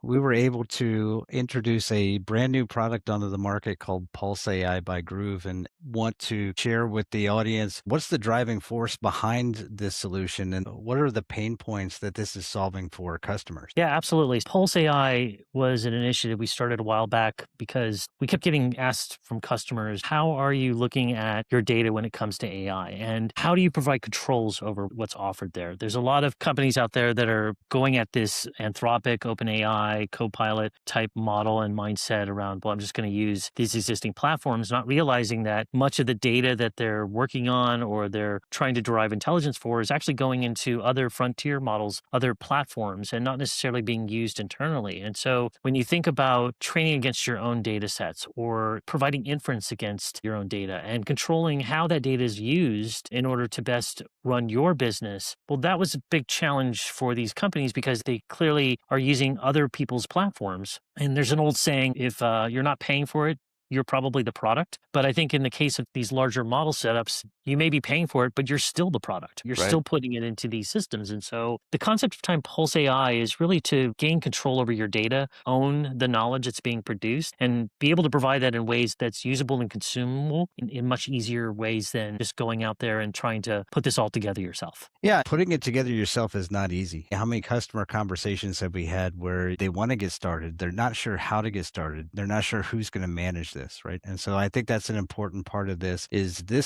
we were able to introduce a brand new product onto the market called PulseAI by Gruve and want to share with the audience what's the driving force behind this solution and what are the pain points that this is solving for customers. Yeah, absolutely. Pulse AI was an initiative we started a while back because we kept getting asked from customers, how are you looking at your data when it comes to AI? And how do you provide controls over what's offered there? There's a lot of companies out there that are going at this Anthropic, OpenAI, Copilot type model and mindset around, well, I'm just going to use these existing platforms, not realizing that much of the data that they're working on or they're trying to derive intelligence for is actually going into other frontier models, other platforms, and not necessarily being used internally. And so when you think about training against your own data sets or providing inference against your own data and controlling how that data is used in order to best run your business, well, that was a big challenge for these companies because they clearly are using other people's platforms. And there's an old saying, if you're not paying for it, you're probably the product. But I think in the case of these larger model setups, you may be paying for it, but you're still the product. You're Right. still putting it into these systems. And so the concept of time Pulse AI is really to gain control over your data, own the knowledge that's being produced, and be able to provide that in ways that's usable and consumable in much easier ways than just going out there and trying to put this all together yourself. Yeah, putting it together yourself is not easy. How many customer conversations have we had where they want to get started? They're not sure how to get started. They're not sure who's going to manage this, right? And so I think that's an important part of this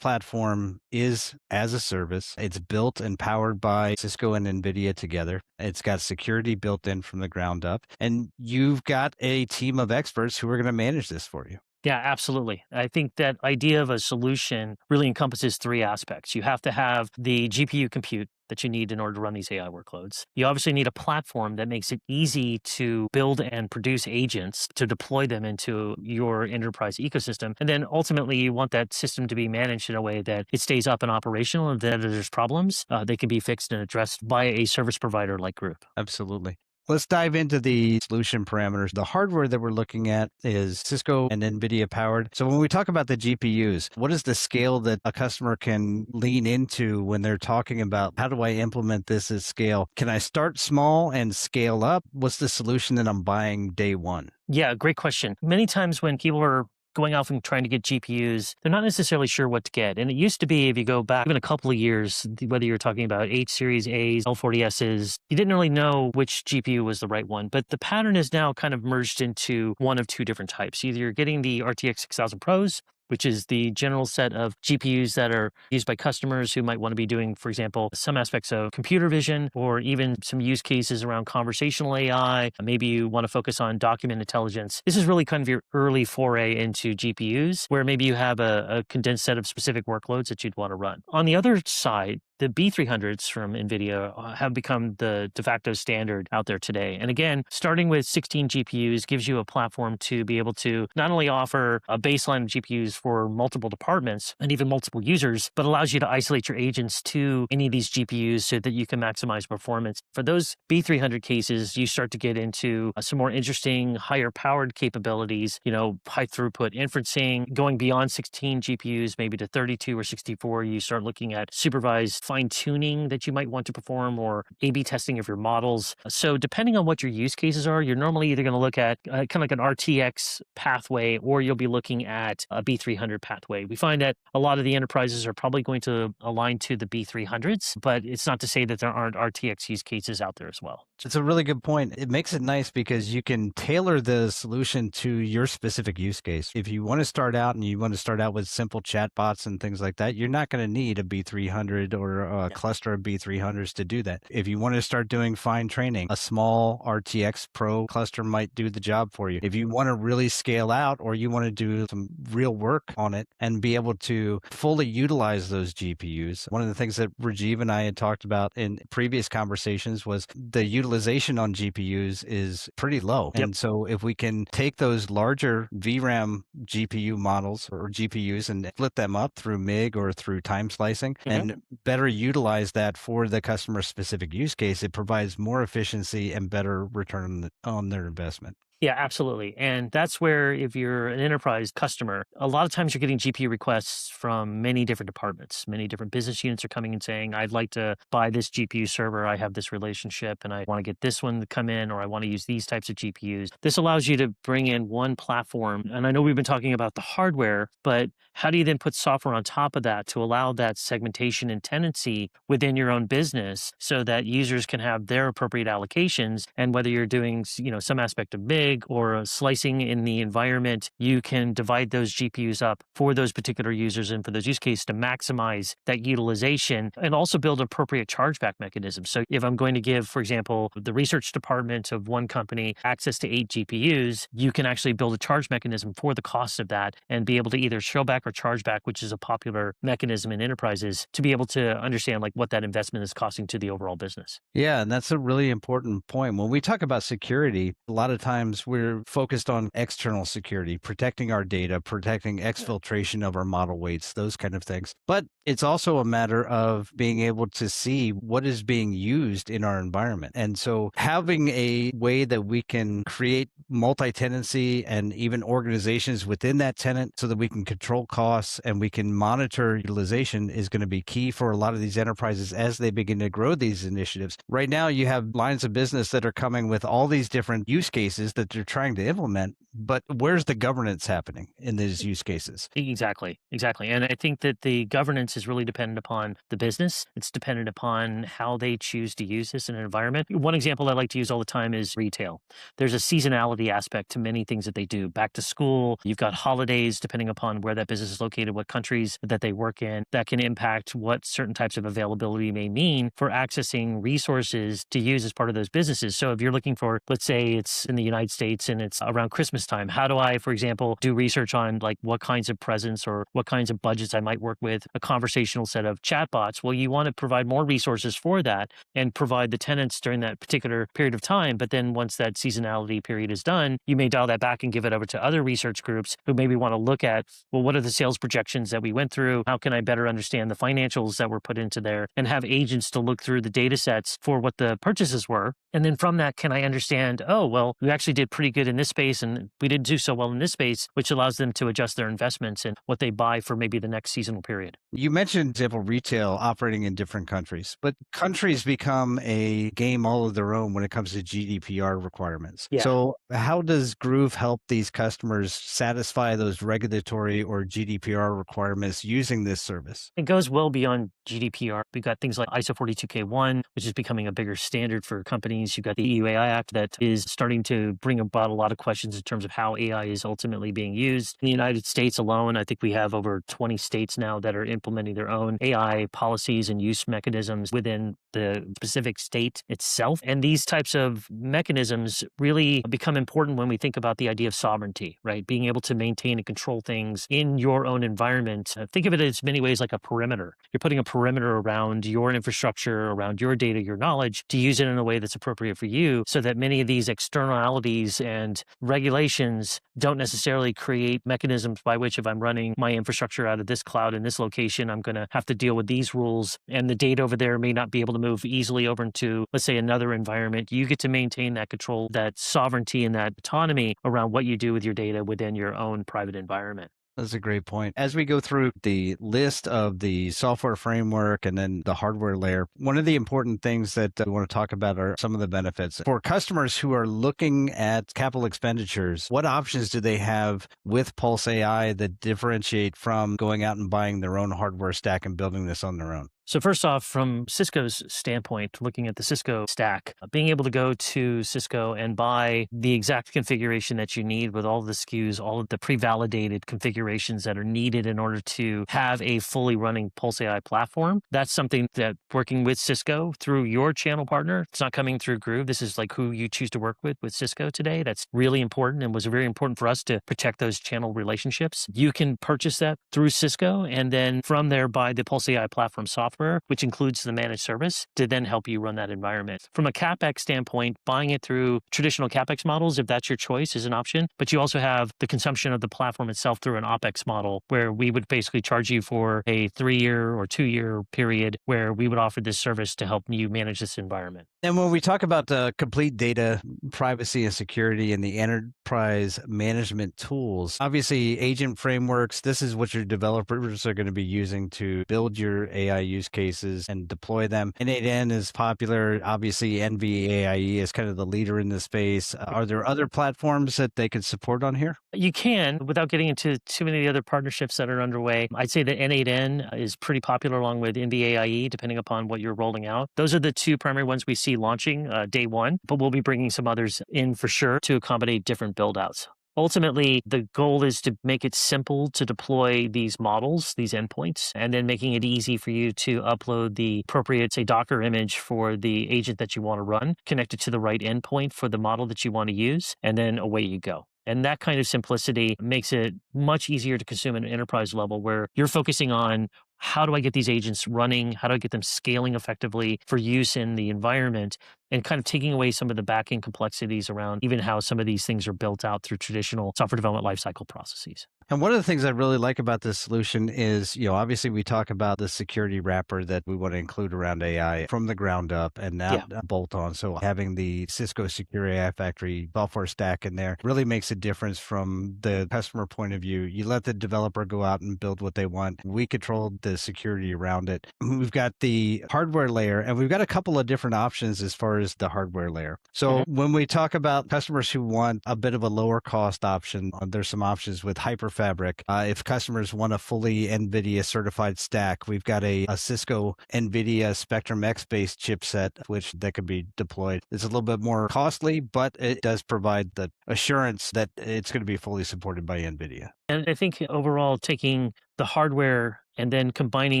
platform is as a service. It's built and powered by Cisco and NVIDIA together. It's got security built in from the ground up. And you've got a team of experts who are going to manage this for you. Yeah, absolutely. I think that idea of a solution really encompasses three aspects. You have to have the GPU compute that you need in order to run these AI workloads. You obviously need a platform that makes it easy to build and produce agents to deploy them into your enterprise ecosystem. And then ultimately, you want that system to be managed in a way that it stays up and operational and that if there's problems, they can be fixed and addressed by a service provider like Group. Absolutely. Let's dive into the solution parameters. The hardware that we're looking at is Cisco and NVIDIA powered. So when we talk about the GPUs, what is the scale that a customer can lean into when they're talking about how do I implement this at scale? Can I start small and scale up? What's the solution that I'm buying day one? Yeah, great question. Many times when people are going off and trying to get GPUs, they're not necessarily sure what to get. And it used to be, if you go back even a couple of years, whether you're talking about H series A's, L40S's, you didn't really know which GPU was the right one. But the pattern is now kind of merged into one of two different types. Either you're getting the RTX 6000 Pros, which is the general set of GPUs that are used by customers who might want to be doing, for example, some aspects of computer vision or even some use cases around conversational AI. Maybe you want to focus on document intelligence. This is really kind of your early foray into GPUs, where maybe you have a condensed set of specific workloads that you'd want to run. On the other side, the B300s from NVIDIA have become the de facto standard out there today. And again, starting with 16 GPUs gives you a platform to be able to not only offer a baseline of GPUs for multiple departments and even multiple users, but allows you to isolate your agents to any of these GPUs so that you can maximize performance. For those B300 cases, you start to get into some more interesting, higher powered capabilities, high throughput inferencing, going beyond 16 GPUs, maybe to 32 or 64. You start looking at supervised fine tuning that you might want to perform or A/B testing of your models. So depending on what your use cases are, you're normally either going to look at kind of like an RTX pathway, or you'll be looking at a B300 pathway. We find that a lot of the enterprises are probably going to align to the B300s, but it's not to say that there aren't RTX use cases out there as well. It's a really good point. It makes it nice because you can tailor the solution to your specific use case. If you want to start out and you want to start out with simple chatbots and things like that, you're not going to need a B300 or a cluster of B300s to do that. If you want to start doing fine training, a small RTX Pro cluster might do the job for you. If you want to really scale out or you want to do some real work on it and be able to fully utilize those GPUs, one of the things that Rajiv and I had talked about in previous conversations was the utilization on GPUs is pretty low. Yep. And so if we can take those larger VRAM GPU models or GPUs and flip them up through MIG or through time slicing and better utilize that for the customer specific use case, it provides more efficiency and better return on their investment. Yeah, absolutely. And that's where, if you're an enterprise customer, a lot of times you're getting GPU requests from many different departments. Many different business units are coming and saying, I'd like to buy this GPU server. I have this relationship and I want to get this one to come in, or I want to use these types of GPUs. This allows you to bring in one platform. And I know we've been talking about the hardware, but how do you then put software on top of that to allow that segmentation and tenancy within your own business so that users can have their appropriate allocations? And whether you're doing, some aspect of big or a slicing in the environment, you can divide those GPUs up for those particular users and for those use cases to maximize that utilization, and also build appropriate chargeback mechanisms. So if I'm going to give, for example, the research department of one company access to 8 GPUs, you can actually build a charge mechanism for the cost of that and be able to either show back or charge back, which is a popular mechanism in enterprises, to be able to understand like what that investment is costing to the overall business. Yeah, and that's a really important point. When we talk about security, a lot of times we're focused on external security, protecting our data, protecting exfiltration of our model weights, those kind of things. But it's also a matter of being able to see what is being used in our environment. And so having a way that we can create multi-tenancy and even organizations within that tenant so that we can control costs and we can monitor utilization is going to be key for a lot of these enterprises as they begin to grow these initiatives. Right now, you have lines of business that are coming with all these different use cases that they're trying to implement, but where's the governance happening in these use cases? Exactly. Exactly. And I think that the governance is really dependent upon the business. It's dependent upon how they choose to use this in an environment. One example I like to use all the time is retail. There's a seasonality aspect to many things that they do. Back to school, you've got holidays, depending upon where that business is located, what countries that they work in, that can impact what certain types of availability may mean for accessing resources to use as part of those businesses. So if you're looking for, let's say it's in the United States and it's around Christmas time, how do I, for example, do research on like what kinds of presents or what kinds of budgets I might work with, a conversational set of chatbots? Well, you want to provide more resources for that and provide the tenants during that particular period of time. But then once that seasonality period is done, you may dial that back and give it over to other research groups who maybe want to look at, well, what are the sales projections that we went through? How can I better understand the financials that were put into there, and have agents to look through the data sets for what the purchases were? And then from that, can I understand, oh, well, we actually did pretty good in this space and we didn't do so well in this space, which allows them to adjust their investments and what they buy for maybe the next seasonal period. You mentioned, example, retail operating in different countries, but countries become a game all of their own when it comes to GDPR requirements. Yeah. So how does Groove help these customers satisfy those regulatory or GDPR requirements using this service? It goes well beyond GDPR. We've got things like ISO 42K1, which is becoming a bigger standard for companies. You've got the EU AI Act that is starting to bring about a lot of questions in terms of how AI is ultimately being used. In the United States alone, I think we have over 20 states now that are implementing their own AI policies and use mechanisms within the specific state itself. And these types of mechanisms really become important when we think about the idea of sovereignty, right? Being able to maintain and control things in your own environment. Think of it as many ways like a perimeter. You're putting a perimeter around your infrastructure, around your data, your knowledge, to use it in a way that's appropriate for you, so that many of these externalities and regulations don't necessarily create mechanisms by which, if I'm running my infrastructure out of this cloud in this location, I'm going to have to deal with these rules, and the data over there may not be able to move easily over into, let's say, another environment. You get to maintain that control, that sovereignty, and that autonomy around what you do with your data within your own private environment. That's a great point. As we go through the list of the software framework and then the hardware layer, one of the important things that we want to talk about are some of the benefits. For customers who are looking at capital expenditures, what options do they have with PulseAI that differentiate from going out and buying their own hardware stack and building this on their own? So first off, from Cisco's standpoint, looking at the Cisco stack, being able to go to Cisco and buy the exact configuration that you need with all the SKUs, all of the pre-validated configurations that are needed in order to have a fully running PulseAI platform, that's something that, working with Cisco through your channel partner, it's not coming through Groove. This is like who you choose to work with Cisco today. That's really important and was very important for us to protect those channel relationships. You can purchase that through Cisco and then from there buy the PulseAI platform software, which includes the managed service, to then help you run that environment. From a CapEx standpoint, buying it through traditional CapEx models, if that's your choice, is an option. But you also have the consumption of the platform itself through an OpEx model, where we would basically charge you for a 3-year or 2-year period where we would offer this service to help you manage this environment. And when we talk about the complete data privacy and security and the enterprise management tools, obviously agent frameworks, this is what your developers are going to be using to build your AI use cases and deploy them. N8N is popular. Obviously, NVIDIA is kind of the leader in this space. Are there other platforms that they could support on here? You can, without getting into too many other partnerships that are underway. I'd say that N8N is pretty popular along with NVAIE, depending upon what you're rolling out. Those are the two primary ones we see launching day one, but we'll be bringing some others in for sure to accommodate different build outs. Ultimately, the goal is to make it simple to deploy these models, these endpoints, and then making it easy for you to upload the appropriate, say, Docker image for the agent that you want to run, connect it to the right endpoint for the model that you want to use, and then away you go. And that kind of simplicity makes it much easier to consume at an enterprise level where you're focusing on how do I get these agents running? How do I get them scaling effectively for use in the environment? And kind of taking away some of the back-end complexities around even how some of these things are built out through traditional software development lifecycle processes. And one of the things I really like about this solution is, obviously we talk about the security wrapper that we want to include around AI from the ground up and not bolt on. So having the Cisco Secure AI Factory software stack in there really makes a difference from the customer point of view. You let the developer go out and build what they want. We control the security around it. We've got the hardware layer, and we've got a couple of different options as far as the hardware layer. So when we talk about customers who want a bit of a lower cost option, there's some options with Hyperfabric. If customers want a fully NVIDIA certified stack, we've got a Cisco NVIDIA Spectrum X based chipset, which that could be deployed. It's a little bit more costly, but it does provide the assurance that it's going to be fully supported by NVIDIA. And I think overall, taking the hardware and then combining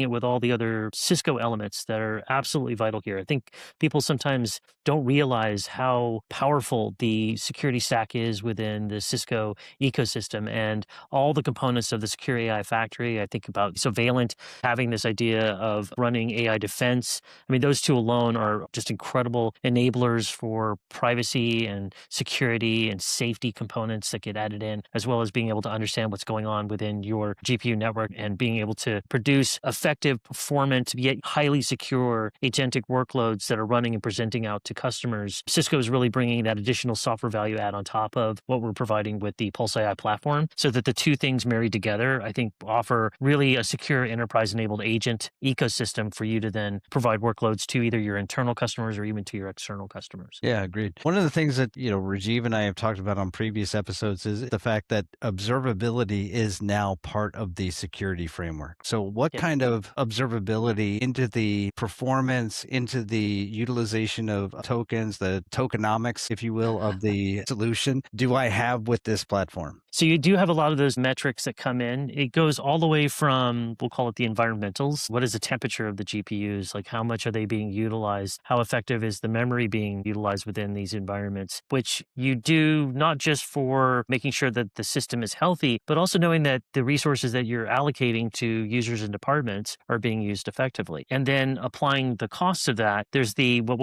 it with all the other Cisco elements that are absolutely vital here. I think people sometimes don't realize how powerful the security stack is within the Cisco ecosystem and all the components of the Secure AI Factory. I think about Surveillant having this idea of running AI defense. I mean, those two alone are just incredible enablers for privacy and security and safety components that get added in, as well as being able to understand what's going on within your GPU network and being able to produce effective, performant, yet highly secure agentic workloads that are running and presenting out to customers. Cisco is really bringing that additional software value add on top of what we're providing with the PulseAI platform so that the two things married together, I think, offer really a secure enterprise-enabled agent ecosystem for you to then provide workloads to either your internal customers or even to your external customers. Yeah, agreed. One of the things that, Rajiv and I have talked about on previous episodes is the fact that observability is now part of the security framework. So what kind of observability into the performance, into the utilization of tokens, the tokenomics, if you will, of the solution do I have with this platform? So you do have a lot of those metrics that come in. It goes all the way from, we'll call it the environmentals. What is the temperature of the GPUs? Like how much are they being utilized? How effective is the memory being utilized within these environments? Which you do not just for making sure that the system is healthy, but also knowing that the resources that you're allocating to users and departments are being used effectively. And then applying the cost of that, there's the what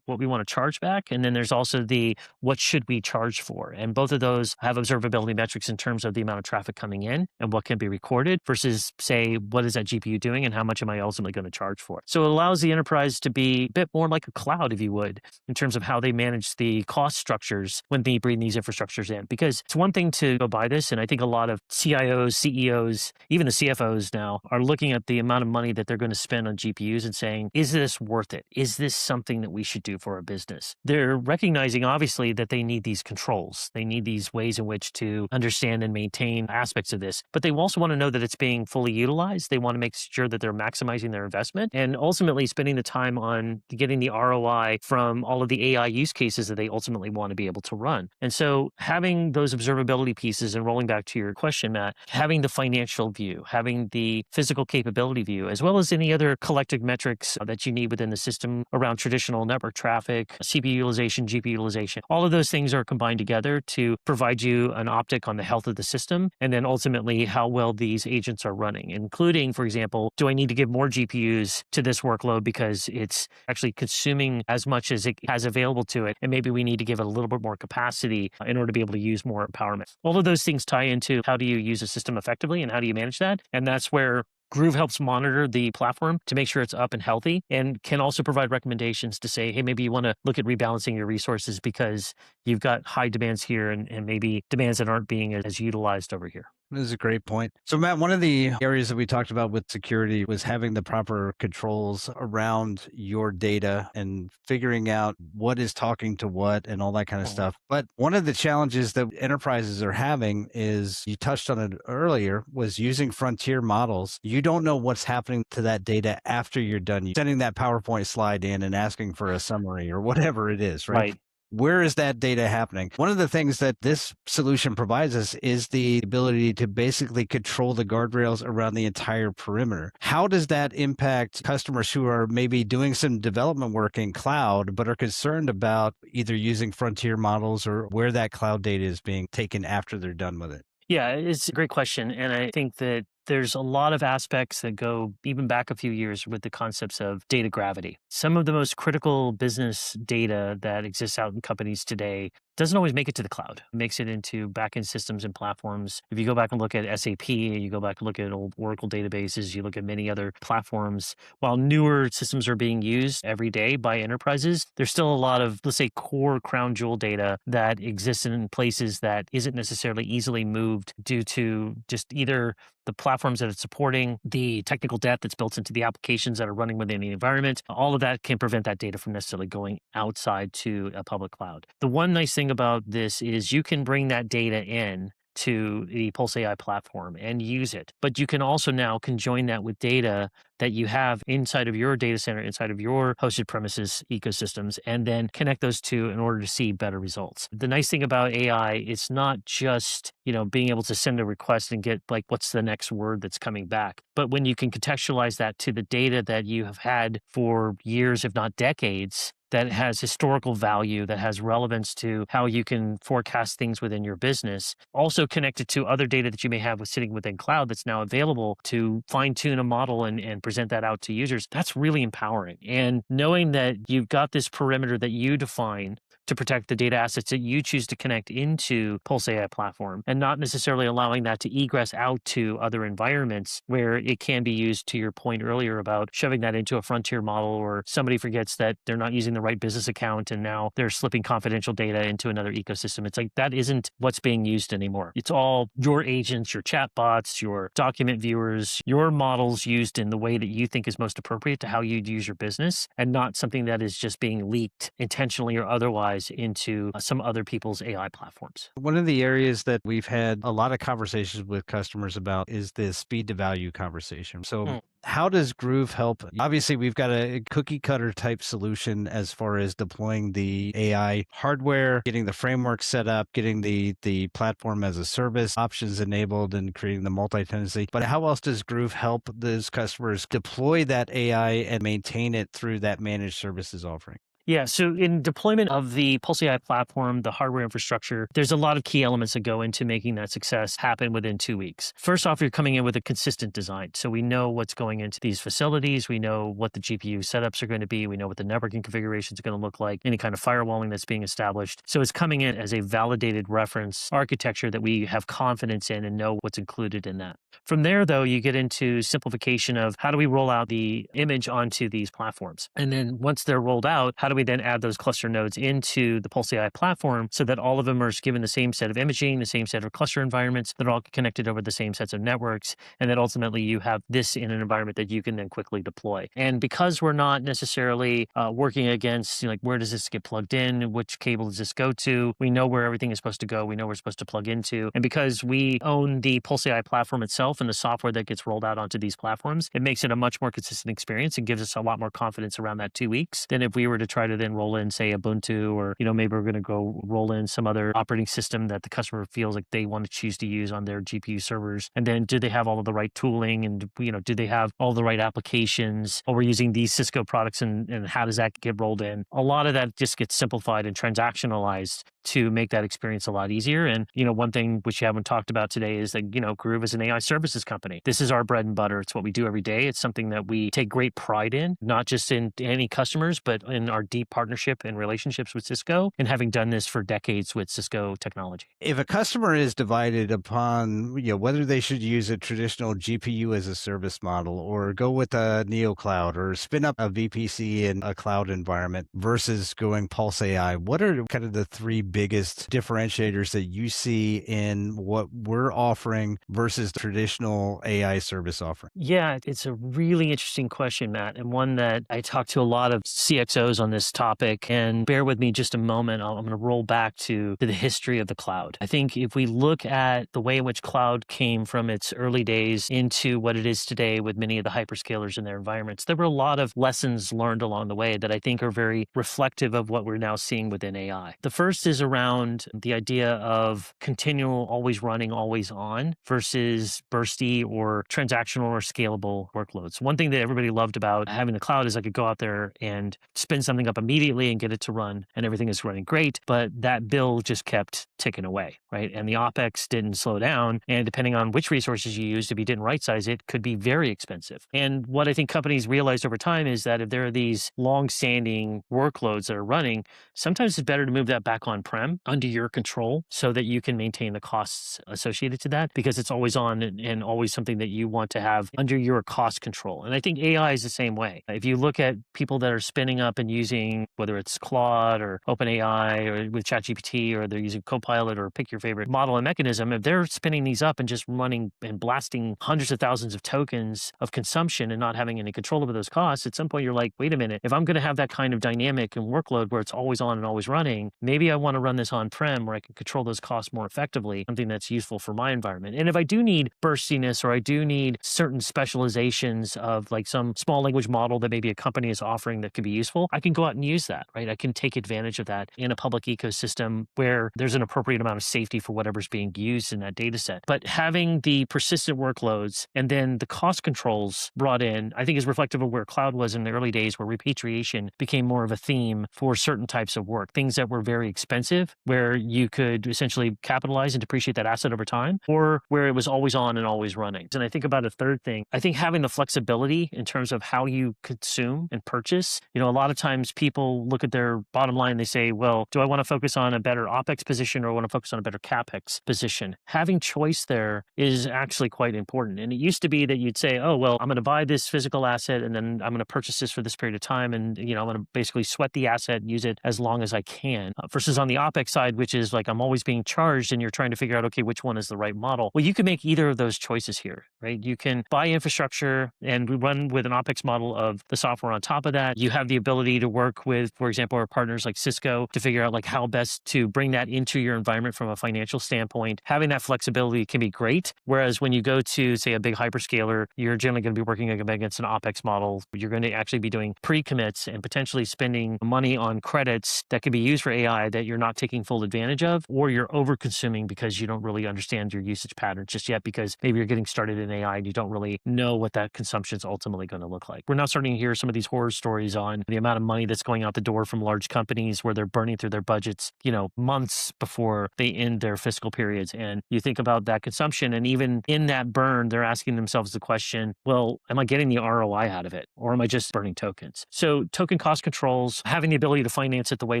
we want to charge back. And then there's also the what should we charge for? And both of those have observability metrics in terms of the amount of traffic coming in and what can be recorded versus, say, what is that GPU doing and how much am I ultimately going to charge for it? So it allows the enterprise to be a bit more like a cloud, if you would, in terms of how they manage the cost structures when they bring these infrastructures in. Because it's one thing to go buy this, and I think a lot of CIOs, CEOs, even the CFOs now are looking at the amount of money that they're going to spend on GPUs and saying, is this worth it? Is this something that we should do for our business? They're recognizing, obviously, that they need these controls. They need these ways in which to understand and maintain aspects of this. But they also want to know that it's being fully utilized. They want to make sure that they're maximizing their investment and ultimately spending the time on getting the ROI from all of the AI use cases that they ultimately want to be able to run. And so having those observability pieces and rolling back to your question, Matt, having the financial view, having the physical capability view, as well as any other collective metrics that you need within the system around traditional network traffic, CPU utilization, GPU utilization, all of those things are combined together to provide you an optic on the health of the system and then ultimately how well these agents are running, including, for example, do I need to give more GPUs to this workload because it's actually consuming as much as it has available to it, and maybe we need to give it a little bit more capacity in order to be able to use more empowerment. All of those things tie into how do you use a system effectively and how do you manage that? And that's where Groove helps monitor the platform to make sure it's up and healthy, and can also provide recommendations to say, hey, maybe you want to look at rebalancing your resources because you've got high demands here and maybe demands that aren't being as utilized over here. This is a great point. So, Matt, one of the areas that we talked about with security was having the proper controls around your data and figuring out what is talking to what and all that kind of stuff. But one of the challenges that enterprises are having is, you touched on it earlier, was using frontier models. You don't know what's happening to that data after you're done. You're sending that PowerPoint slide in and asking for a summary or whatever it is, right? Right. Where is that data happening? One of the things that this solution provides us is the ability to basically control the guardrails around the entire perimeter. How does that impact customers who are maybe doing some development work in cloud, but are concerned about either using frontier models or where that cloud data is being taken after they're done with it? Yeah, it's a great question. And I think that there's a lot of aspects that go even back a few years with the concepts of data gravity. Some of the most critical business data that exists out in companies today doesn't always make it to the cloud. It makes it into backend systems and platforms. If you go back and look at SAP, you go back and look at old Oracle databases, you look at many other platforms, while newer systems are being used every day by enterprises, there's still a lot of, let's say, core crown jewel data that exists in places that isn't necessarily easily moved due to just either the platforms that it's supporting, the technical debt that's built into the applications that are running within the environment. All of that can prevent that data from necessarily going outside to a public cloud. The one nice thing about this is you can bring that data in to the PulseAI platform and use it. But you can also now conjoin that with data that you have inside of your data center, inside of your hosted premises ecosystems, and then connect those two in order to see better results. The nice thing about AI, it's not just, being able to send a request and get like, what's the next word that's coming back? But when you can contextualize that to the data that you have had for years, if not decades, that has historical value, that has relevance to how you can forecast things within your business, also connected to other data that you may have sitting within cloud that's now available to fine tune a model and present that out to users. That's really empowering. And knowing that you've got this perimeter that you define to protect the data assets that you choose to connect into PulseAI platform, and not necessarily allowing that to egress out to other environments where it can be used, to your point earlier about shoving that into a frontier model, or somebody forgets that they're not using the right business account and now they're slipping confidential data into another ecosystem. It's like, that isn't what's being used anymore. It's all your agents, your chatbots, your document viewers, your models used in the way that you think is most appropriate to how you'd use your business, and not something that is just being leaked intentionally or otherwise into some other people's AI platforms. One of the areas that we've had a lot of conversations with customers about is the speed to value conversation. So how does Groove help? Obviously, we've got a cookie cutter type solution as far as deploying the AI hardware, getting the framework set up, getting the platform as a service options enabled, and creating the multi-tenancy. But how else does Groove help those customers deploy that AI and maintain it through that managed services offering? Yeah, so in deployment of the PulseAI platform, the hardware infrastructure, there's a lot of key elements that go into making that success happen within 2 weeks. First off, you're coming in with a consistent design. So we know what's going into these facilities. We know what the GPU setups are going to be. We know what the networking configurations are going to look like, any kind of firewalling that's being established. So it's coming in as a validated reference architecture that we have confidence in and know what's included in that. From there, though, you get into simplification of how do we roll out the image onto these platforms? And then once they're rolled out, how do we then add those cluster nodes into the PulseAI platform so that all of them are given the same set of imaging, the same set of cluster environments, that are all connected over the same sets of networks, and that ultimately you have this in an environment that you can then quickly deploy. And because we're not necessarily working against, like, where does this get plugged in? Which cable does this go to? We know where everything is supposed to go. We know we're supposed to plug into. And because we own the PulseAI platform itself and the software that gets rolled out onto these platforms, it makes it a much more consistent experience and gives us a lot more confidence around that 2 weeks than if we were to try to then roll in, say, Ubuntu, or, maybe we're going to go roll in some other operating system that the customer feels like they want to choose to use on their GPU servers. And then do they have all of the right tooling, and, do they have all the right applications? Or we're using these Cisco products, and how does that get rolled in? A lot of that just gets simplified and transactionalized to make that experience a lot easier. And, one thing which you haven't talked about today is that, Gruve is an AI services company. This is our bread and butter. It's what we do every day. It's something that we take great pride in, not just in any customers, but in our deep partnership and relationships with Cisco, and having done this for decades with Cisco technology. If a customer is divided upon, whether they should use a traditional GPU as a service model or go with a neo cloud or spin up a VPC in a cloud environment versus going Pulse AI, what are kind of the three biggest differentiators that you see in what we're offering versus traditional AI service offering? Yeah, it's a really interesting question, Matt, and one that I talk to a lot of CXOs on this topic. And bear with me just a moment. I'm going to roll back to the history of the cloud. I think if we look at the way in which cloud came from its early days into what it is today with many of the hyperscalers in their environments, there were a lot of lessons learned along the way that I think are very reflective of what we're now seeing within AI. The first is around the idea of continual, always running, always on versus bursty or transactional or scalable workloads. One thing that everybody loved about having the cloud is I could go out there and spin something up immediately and get it to run, and everything is running great, but that bill just kept ticking away, right? And the OpEx didn't slow down. And depending on which resources you used, if you didn't right size it, could be very expensive. And what I think companies realized over time is that if there are these long-standing workloads that are running, sometimes it's better to move that back on-prem under your control so that you can maintain the costs associated to that, because it's always on and always something that you want to have under your cost control. And I think AI is the same way. If you look at people that are spinning up and using, whether it's Claude or OpenAI or with ChatGPT, or they're using Copilot or pick your favorite model and mechanism, if they're spinning these up and just running and blasting hundreds of thousands of tokens of consumption and not having any control over those costs, at some point you're like, wait a minute, if I'm going to have that kind of dynamic and workload where it's always on and always running, maybe I want to run this on-prem where I can control those costs more effectively, something that's useful for my environment. And if I do need burstiness, or I do need certain specializations of like some small language model that maybe a company is offering that could be useful, I can go out and use that, right? I can take advantage of that in a public ecosystem where there's an appropriate amount of safety for whatever's being used in that data set. But having the persistent workloads and then the cost controls brought in, I think is reflective of where cloud was in the early days, where repatriation became more of a theme for certain types of work, things that were very expensive, where you could essentially capitalize and depreciate that asset over time, or where it was always on and always running. And I think about a third thing, I think having the flexibility in terms of how you consume and purchase. A lot of times people look at their bottom line, they say, well, do I want to focus on a better OpEx position or want to focus on a better CapEx position? Having choice there is actually quite important. And it used to be that you'd say, oh, well, I'm going to buy this physical asset and then I'm going to purchase this for this period of time. And, I'm going to basically sweat the asset and use it as long as I can. Versus on the OpEx side, which is like I'm always being charged and you're trying to figure out, okay, which one is the right model? Well, you can make either of those choices here, right? You can buy infrastructure and we run with an OpEx model of the software on top of that. You have the ability to work with, for example, our partners like Cisco to figure out like how best to bring that into your environment from a financial standpoint. Having that flexibility can be great. Whereas when you go to, say, a big hyperscaler, you're generally going to be working against an OpEx model. You're going to actually be doing pre-commits and potentially spending money on credits that can be used for AI that you're not taking full advantage of, or you're over-consuming because you don't really understand your usage patterns just yet, because maybe you're getting started in AI and you don't really know what that consumption is ultimately going to look like. We're now starting to hear some of these horror stories on the amount of money that's going out the door from large companies where they're burning through their budgets, months before they end their fiscal periods. And you think about that consumption, and even in that burn, they're asking themselves the question, well, am I getting the ROI out of it, or am I just burning tokens? So token cost controls, having the ability to finance it the way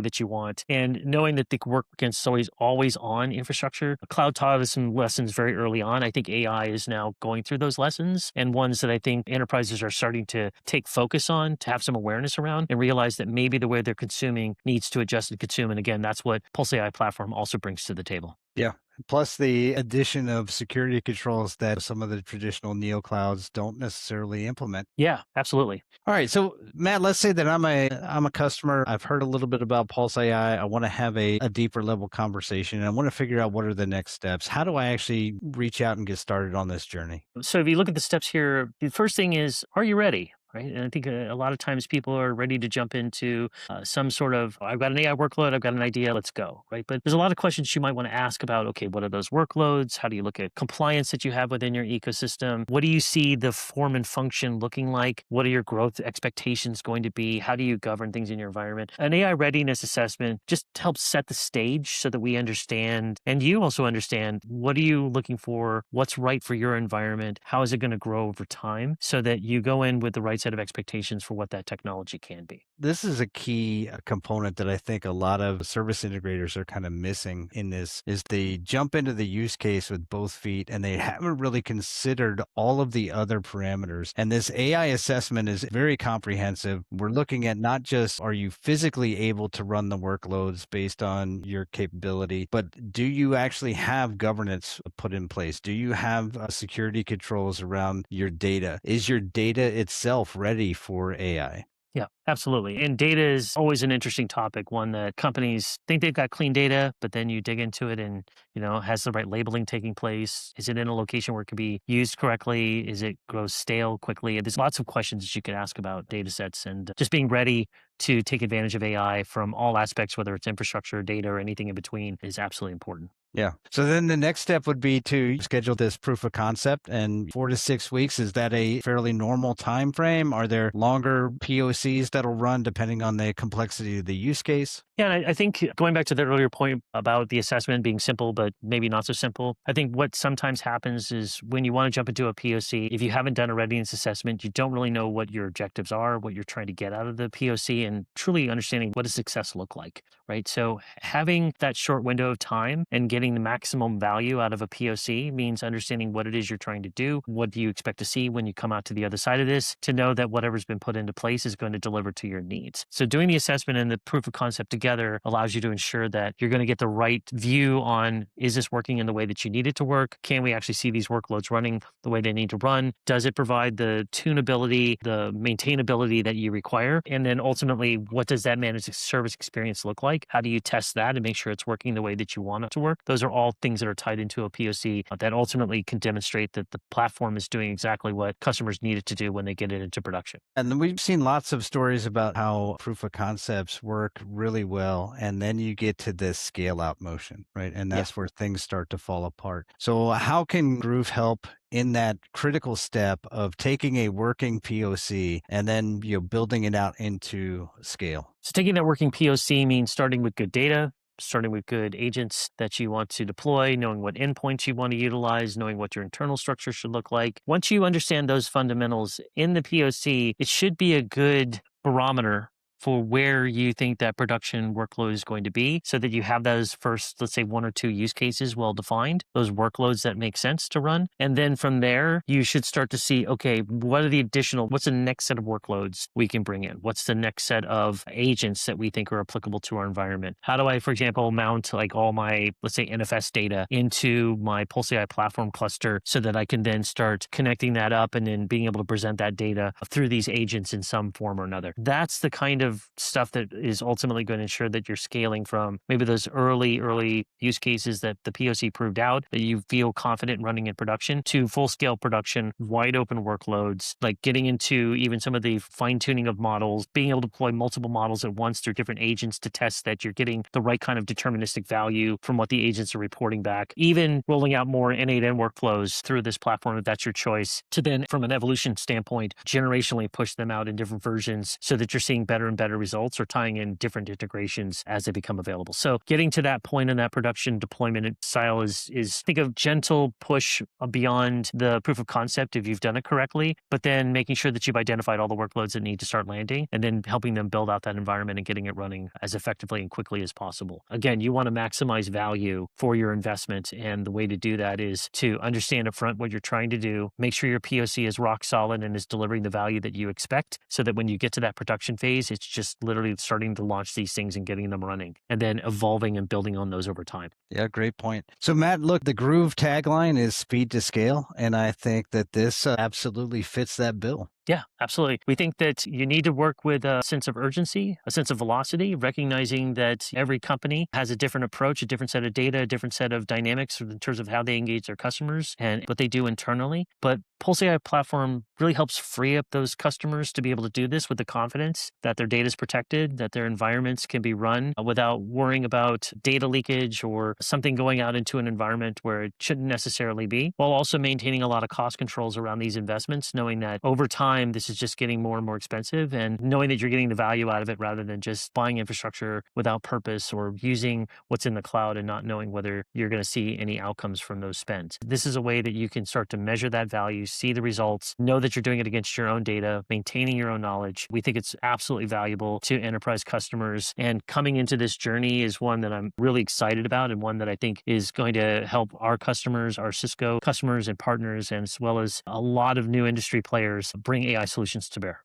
that you want, and knowing that the work against always on infrastructure. Cloud taught us some lessons very early on. I think AI is now going through those lessons, and ones that I think enterprises are starting to take focus on, to have some awareness around, and realize that maybe the way they're consuming needs to adjust and consume. And again, that's what PulseAI platform also brings to the table. Yeah. Plus the addition of security controls that some of the traditional neo clouds don't necessarily implement. Yeah, absolutely. All right. So Matt, let's say that I'm a customer. I've heard a little bit about Pulse AI. I want to have a deeper level conversation, and I want to figure out what are the next steps. How do I actually reach out and get started on this journey? So if you look at the steps here, the first thing is, are you ready? right? And I think a lot of times people are ready to jump into some sort of, I've got an AI workload, I've got an idea, let's go, right? But there's a lot of questions you might want to ask about, okay, what are those workloads? How do you look at compliance that you have within your ecosystem? What do you see the form and function looking like? What are your growth expectations going to be? How do you govern things in your environment? An AI readiness assessment just helps set the stage so that we understand, and you also understand, what are you looking for? What's right for your environment? How is it going to grow over time so that you go in with the right set of expectations for what that technology can be? This is a key component that I think a lot of service integrators are kind of missing in this is they jump into the use case with both feet and they haven't really considered all of the other parameters. And this AI assessment is very comprehensive. We're looking at not just are you physically able to run the workloads based on your capability, but do you actually have governance put in place? Do you have security controls around your data? Is your data itself ready for AI? Yeah, absolutely. And data is always an interesting topic, one that companies think they've got clean data, but then you dig into it and, has the right labeling taking place? Is it in a location where it can be used correctly? Is it grows stale quickly? There's lots of questions that you could ask about data sets and just being ready to take advantage of AI from all aspects, whether it's infrastructure, data, or anything in between, is absolutely important. Yeah. So then the next step would be to schedule this proof of concept, and 4 to 6 weeks. Is that a fairly normal time frame? Are there longer POCs that'll run depending on the complexity of the use case? Yeah, and I think going back to the earlier point about the assessment being simple, but maybe not so simple, I think what sometimes happens is when you want to jump into a POC, if you haven't done a readiness assessment, you don't really know what your objectives are, what you're trying to get out of the POC, and truly understanding what does success look like, right? So having that short window of time and getting the maximum value out of a POC means understanding what it is you're trying to do. What do you expect to see when you come out to the other side of this to know that whatever's been put into place is going to deliver to your needs. So doing the assessment and the proof of concept together allows you to ensure that you're going to get the right view on, is this working in the way that you need it to work? Can we actually see these workloads running the way they need to run? Does it provide the tunability, the maintainability that you require? And then ultimately, what does that managed service experience look like? How do you test that and make sure it's working the way that you want it to work? Those are all things that are tied into a POC that ultimately can demonstrate that the platform is doing exactly what customers need it to do when they get it into production. And then we've seen lots of stories about how proof of concepts work really well. And then you get to this scale out motion, right? And Yeah. that's where things start to fall apart. So how can Groove help in that critical step of taking a working POC and then building it out into scale? So taking that working POC means starting with good data, starting with good agents that you want to deploy, knowing what endpoints you want to utilize, knowing what your internal structure should look like. Once you understand those fundamentals in the POC, it should be a good barometer for where you think that production workload is going to be so that you have those first, let's say, one or two use cases well defined, those workloads that make sense to run. And then from there, you should start to see, okay, what's the next set of workloads we can bring in? What's the next set of agents that we think are applicable to our environment? How do I, for example, mount like all my, let's say, NFS data into my PulseAI platform cluster so that I can then start connecting that up and then being able to present that data through these agents in some form or another? That's the kind of stuff that is ultimately going to ensure that you're scaling from maybe those early use cases that the POC proved out that you feel confident running in production to full scale production, wide open workloads, like getting into even some of the fine tuning of models, being able to deploy multiple models at once through different agents to test that you're getting the right kind of deterministic value from what the agents are reporting back, even rolling out more N8N workflows through this platform if that's your choice, to then from an evolution standpoint, generationally push them out in different versions so that you're seeing better and better results or tying in different integrations as they become available. So getting to that point in that production deployment style is think of gentle push beyond the proof of concept if you've done it correctly, but then making sure that you've identified all the workloads that need to start landing and then helping them build out that environment and getting it running as effectively and quickly as possible. Again, you want to maximize value for your investment. And the way to do that is to understand upfront what you're trying to do, make sure your POC is rock solid and is delivering the value that you expect so that when you get to that production phase, it's just literally starting to launch these things and getting them running and then evolving and building on those over time. Yeah, great point. So Matt, look, the Groove tagline is speed to scale. And I think that this absolutely fits that bill. Yeah, absolutely. We think that you need to work with a sense of urgency, a sense of velocity, recognizing that every company has a different approach, a different set of data, a different set of dynamics in terms of how they engage their customers and what they do internally. But PulseAI platform really helps free up those customers to be able to do this with the confidence that their data is protected, that their environments can be run without worrying about data leakage or something going out into an environment where it shouldn't necessarily be, while also maintaining a lot of cost controls around these investments, knowing that over time, this is just getting more and more expensive, and knowing that you're getting the value out of it rather than just buying infrastructure without purpose or using what's in the cloud and not knowing whether you're going to see any outcomes from those spends. This is a way that you can start to measure that value, see the results, know that you're doing it against your own data, maintaining your own knowledge. We think it's absolutely valuable to enterprise customers. And coming into this journey is one that I'm really excited about and one that I think is going to help our customers, our Cisco customers and partners, and as well as a lot of new industry players bring AI solutions to bear.